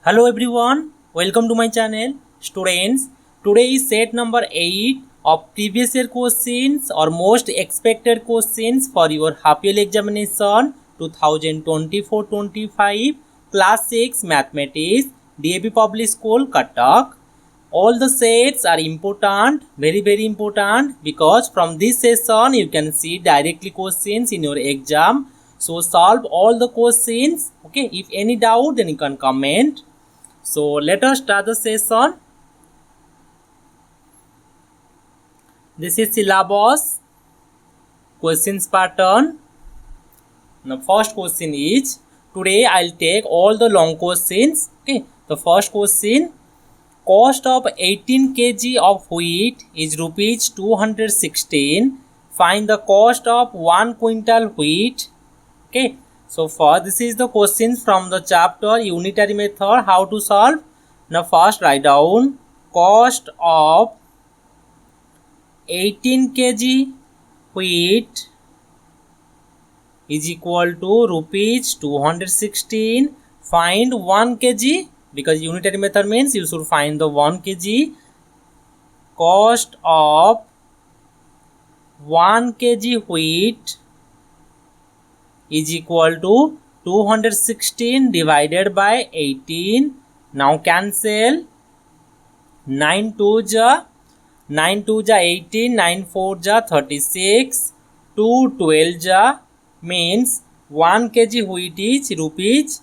Hello everyone, welcome to my channel. Students, today is set number 8 of previous year questions or most expected questions for your half yearly examination 2024-25 class 6 mathematics DAP Public School Cuttack. All the sets are important, very important, because from this session you can see directly questions in your exam. So solve all the questions. Okay, if any doubt then you can comment. So let us start the session. This is syllabus, questions pattern. The first question is, today I'll take all the long questions. Okay, the first question, cost of 18 kg of wheat is rupees 216. Find the cost of 1 quintal wheat. Okay, so for this is the question from the chapter unitary method, how to solve. Now first write down cost of 18 kg wheat is equal to rupees 216. Find 1 kg, because unitary method means you should find the 1 kg. Cost of 1 kg wheat is equal to 216 divided by 18. Now cancel. 9 2 ja 18, 9 4 ja 36, 2 12 ja means 1 kg wheat is rupees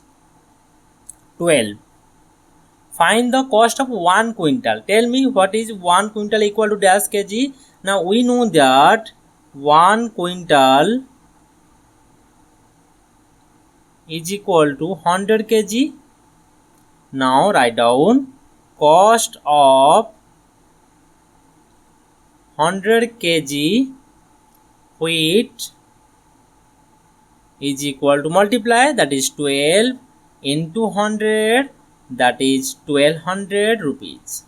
12. Find the cost of 1 quintal. Tell me what is 1 quintal equal to dash kg. Now we know that 1 quintal is equal to 100 kg. Now write down cost of 100 kg wheat is equal to multiply, that is 12 into 100, that is 1200 rupees.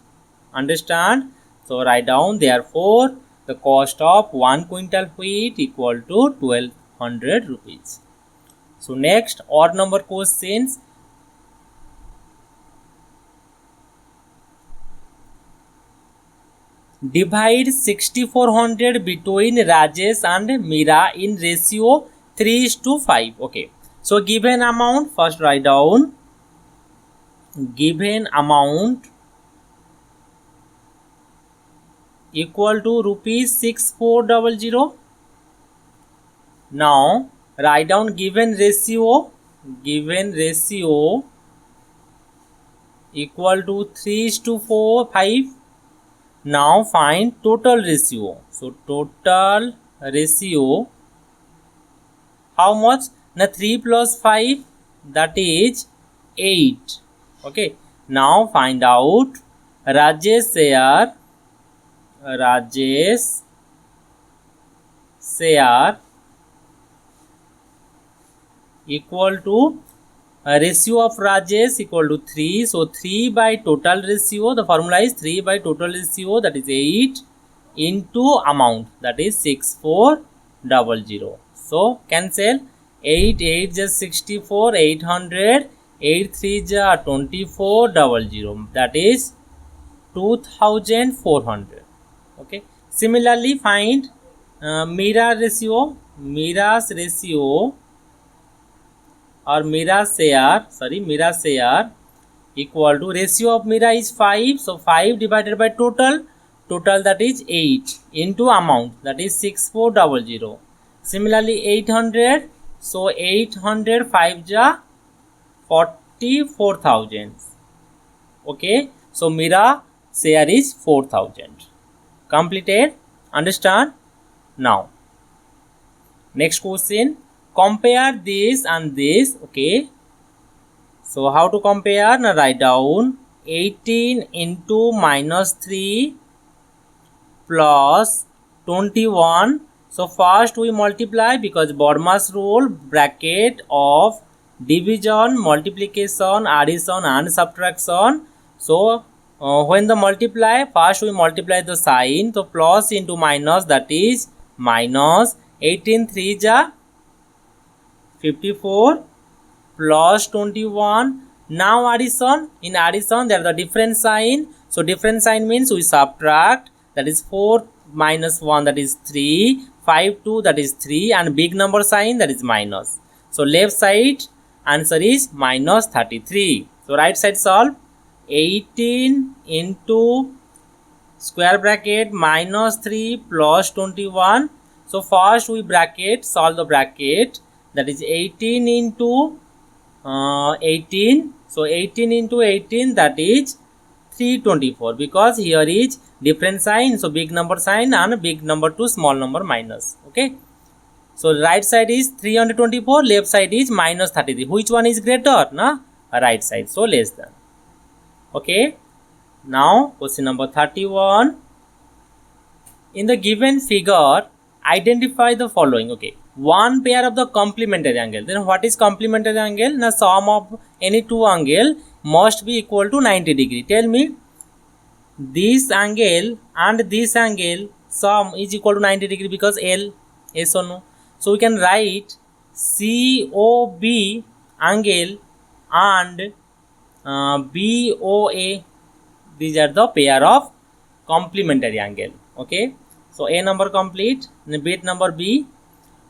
Understand? So write down, therefore the cost of 1 quintal wheat equal to 1200 rupees. So next, odd number questions. Divide 6400 between Rajesh and Meera in ratio 3:5. Okay, so given amount, first write down given amount equal to rupees 6400. Now write down given ratio equal to 3:5. Now find total ratio. So total ratio, how much? Now 3 plus 5, that is 8. Okay. Now find out Rajesh share equal to ratio of Rajesh equal to 3. So 3 by total ratio, the formula is 3 by total ratio, that is 8 into amount, that is 6400. So cancel. 8 8 just 64, 800, 8 3 just 2400, that is 2400. Okay. Similarly find Meera's ratio or Meera's share equal to ratio of Meera is 5. So 5 divided by total, that is 8 into amount, that is 6400. Similarly 800, so 800 5 ja 44,000. Okay, so Meera share is 4000. Completed? Understand? Now next question, compare this and this. Okay, so how to compare? Now write down 18 into minus 3 plus 21. So first we multiply, because Bodmas rule, bracket of division, multiplication, addition and subtraction. So when the multiply, first we multiply the sign. So plus into minus, that is minus. 18 3 ja 54 plus 21 Now addition, in addition there is the different sign. So different sign means we subtract, that is 4 minus 1, that is 3, 5 2, that is 3, and big number sign, that is minus. So left side answer is minus 33. So right side solve, 18 into square bracket minus 3 plus 21. So first we bracket, solve the bracket, that is 18 into 18. So 18 into 18, that is 324, because here is different sign, so big number sign and big number to small number minus. Okay, so right side is 324, left side is minus 33. Which one is greater? Na, right side, so less than. Okay, now question number 31. In the given figure, identify the following. Okay, one pair of the complementary angle. Then what is complementary angle? Now sum of any two angle must be equal to 90 degree. Tell me, this angle and this angle sum is equal to 90 degree because L. Yes or no? So we can write COB angle and BOA. These are the pair of complementary angle. Okay, so A number complete, bit number B.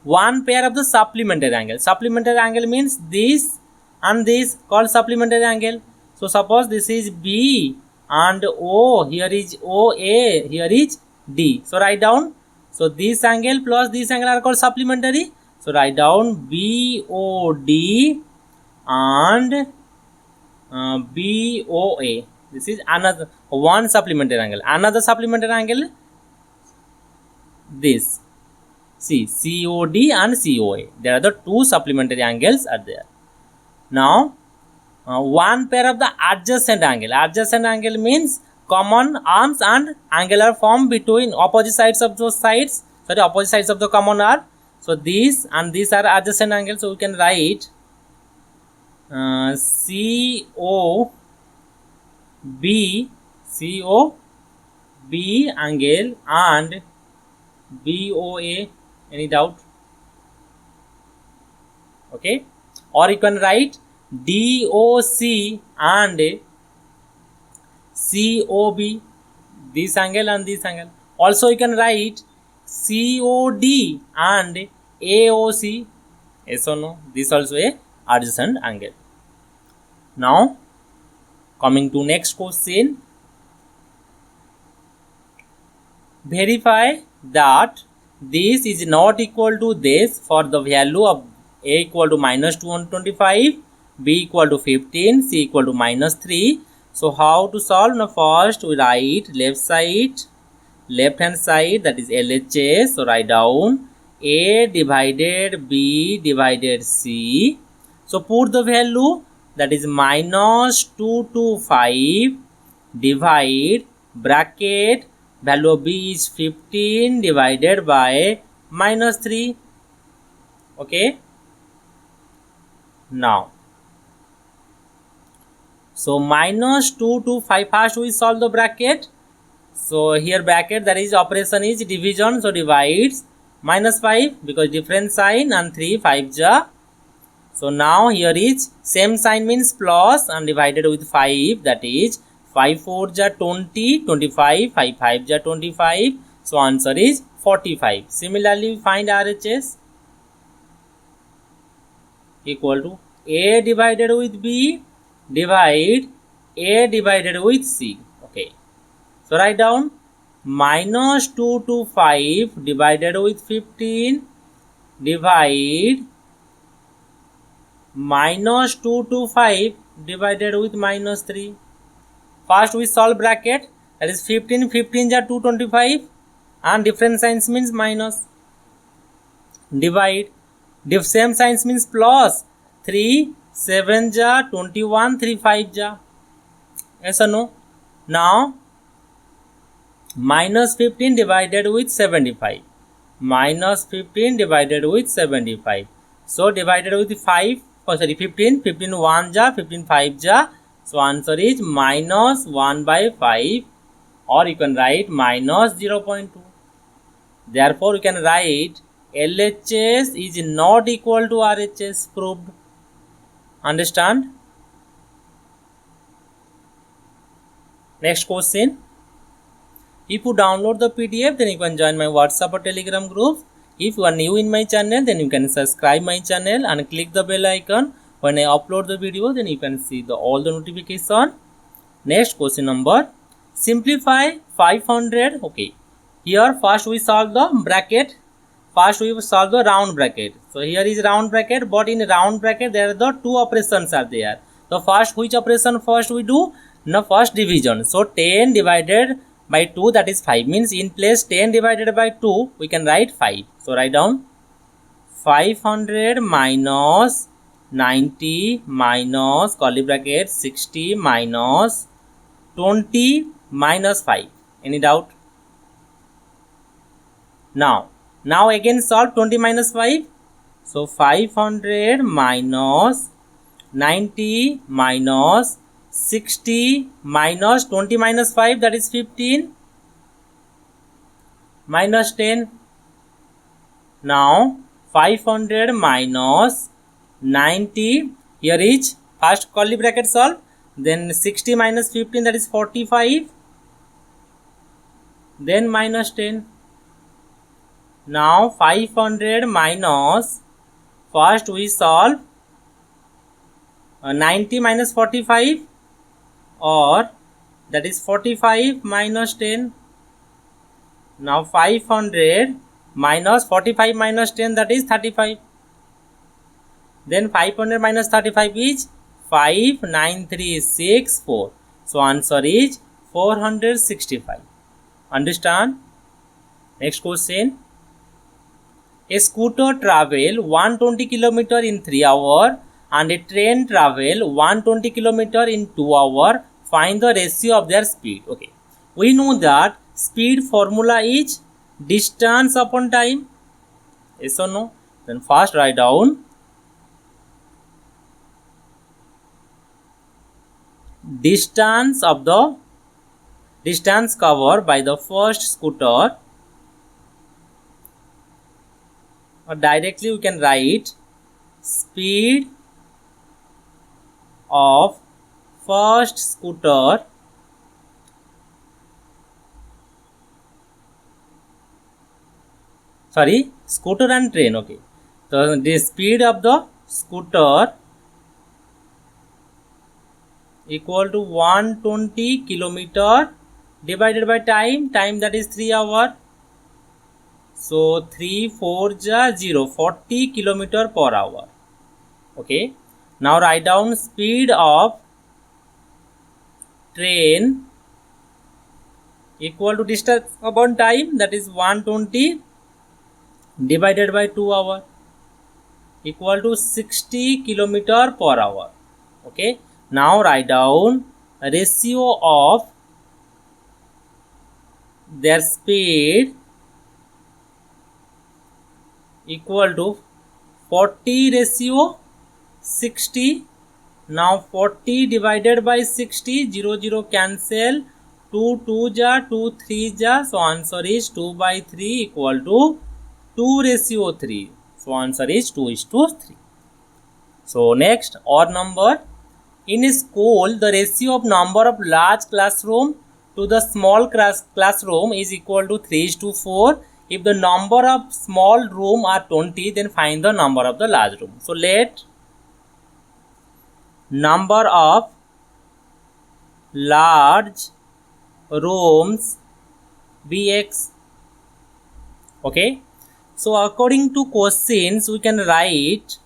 One pair of the supplementary angle. Supplementary angle means this and this, called supplementary angle. So suppose this is B and O, here is OA, here is D. So write down, so this angle plus this angle are called supplementary. So write down BOD and BOA. This is another one supplementary angle. Another supplementary angle, this. See, COD and COA. There are the two supplementary angles are there. Now, one pair of the adjacent angle. Adjacent angle means common arms and angular form between opposite sides of those sides. Sorry, opposite sides of the common arm. So this and these are adjacent angles. So we can write COB angle and BOA. Any doubt? Okay, or you can write DOC and COB, this angle and this angle. Also you can write COD and AOC. Yes or no? This also a adjacent angle. Now coming to next question. Verify that this is not equal to this for the value of A equal to minus 225, B equal to 15, C equal to minus 3. So how to solve? Now first we write left side, left hand side, that is LHS. So write down A divided B divided C. So put the value, that is minus 225 divide bracket, value of B is 15 divided by minus 3. Okay, now so minus 225, first we solve the bracket. So here bracket, that is operation is division, so divides minus 5 because different sign and 3 5 ja. So now here is same sign means plus and divided with 5, that is 5 4 ja 20, 25, 5 5 ja 25. So answer is 45. Similarly, we find RHS equal to A divided with B divide A divided with C. Okay, so write down minus 225 divided with 15 divide minus 225 divided with minus 3. First we solve bracket, that is 15 15 ja 225 and different signs means minus, divide, same signs means plus, 3 7 ja 21, 3 5 ja. Yes or no? Now minus 15 divided with 75, minus 15 divided with 75. So divided with 5, sorry 15, 15 1 ja, 15 5 ja. So answer is minus 1 by 5, or you can write minus 0.2. Therefore you can write LHS is not equal to RHS. Proved. Understand? Next question. If you download the PDF, then you can join my WhatsApp or Telegram group. If you are new in my channel, then you can subscribe my channel and click the bell icon. When I upload the video, then you can see all the notification. Next question number. Simplify 500. Okay. Here first we solve the bracket. First we solve the round bracket. So here is round bracket, but in round bracket there are the two operations are there. So first which operation first we do? Now first division. So 10 divided by 2, that is 5, means in place 10 divided by 2 we can write 5. So write down 500 minus 90 minus curly bracket 60 minus 20 minus 5. Any doubt? Now again solve 20 minus 5. So 500 minus 90 minus 60 minus 20 minus 5, that is 15, minus 10. Now 500 minus 90, here is first curly bracket solve, then 60 minus 15, that is 45, then minus 10. Now 500 minus, first we solve 90 minus 45, or that is 45 minus 10. Now 500 minus 45 minus 10, that is 35. Then 500 minus 35 is 5, 9, 3, 6, 4. So answer is 465. Understand? Next question. A scooter travel 120 km in 3 hours and a train travel 120 km in 2 hours. Find the ratio of their speed. Okay. We know that speed formula is distance upon time. Yes or no? Then first write down distance of the distance covered by the first scooter, or directly we can write speed of first scooter scooter and train. Okay, so the speed of the scooter equal to 120 km divided by time, that is 3 hours. So 3 4 ja 0, 40 km per hour. Okay, now write down speed of train equal to distance upon time, that is 120 divided by 2 hours, equal to 60 km per hour. Okay, now write down ratio of their speed equal to 40 ratio 60. Now 40 divided by 60, 0 0 cancel, 2 2 ja 2 3 ja, so answer is 2 by 3 equal to 2 ratio 3. So answer is 2:3. So next, odd number. In a school, the ratio of number of large classroom to the small classroom is equal to 3:4. If the number of small room are 20, then find the number of the large room. So let number of large rooms be x. Okay, so according to questions we can write,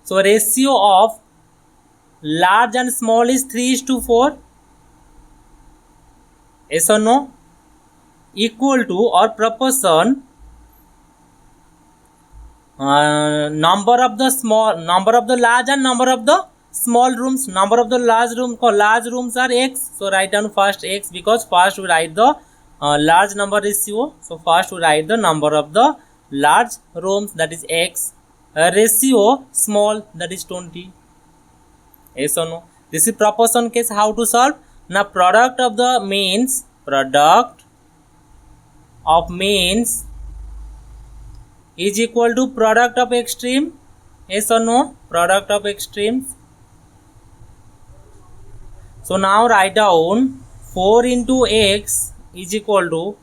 so ratio of large and small is 3:4. Yes or no? Equal to or proportion number of the large and number of the small rooms. Number of the large rooms are x. So write down first x, because first we write the large number ratio. So first we write the number of the large rooms, that is x. Ratio small, that is 20. Yes or no? This is proportion case. How to solve? Now product of means is equal to product of extreme. Yes or no? Product of extremes. So now write down 4 into x is equal to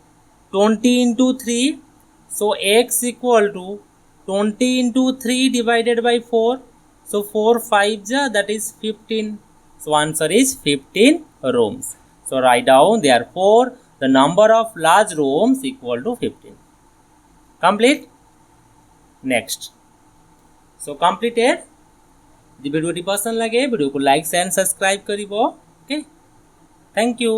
20 into 3. So x equal to 20 into 3 divided by 4. So 4 5 that is 15. So answer is 15 rooms. So write down therefore the number of large rooms equal to 15. Complete. Next. So completed. The video पसंद लगे video को like and subscribe करिबो. Okay, thank you.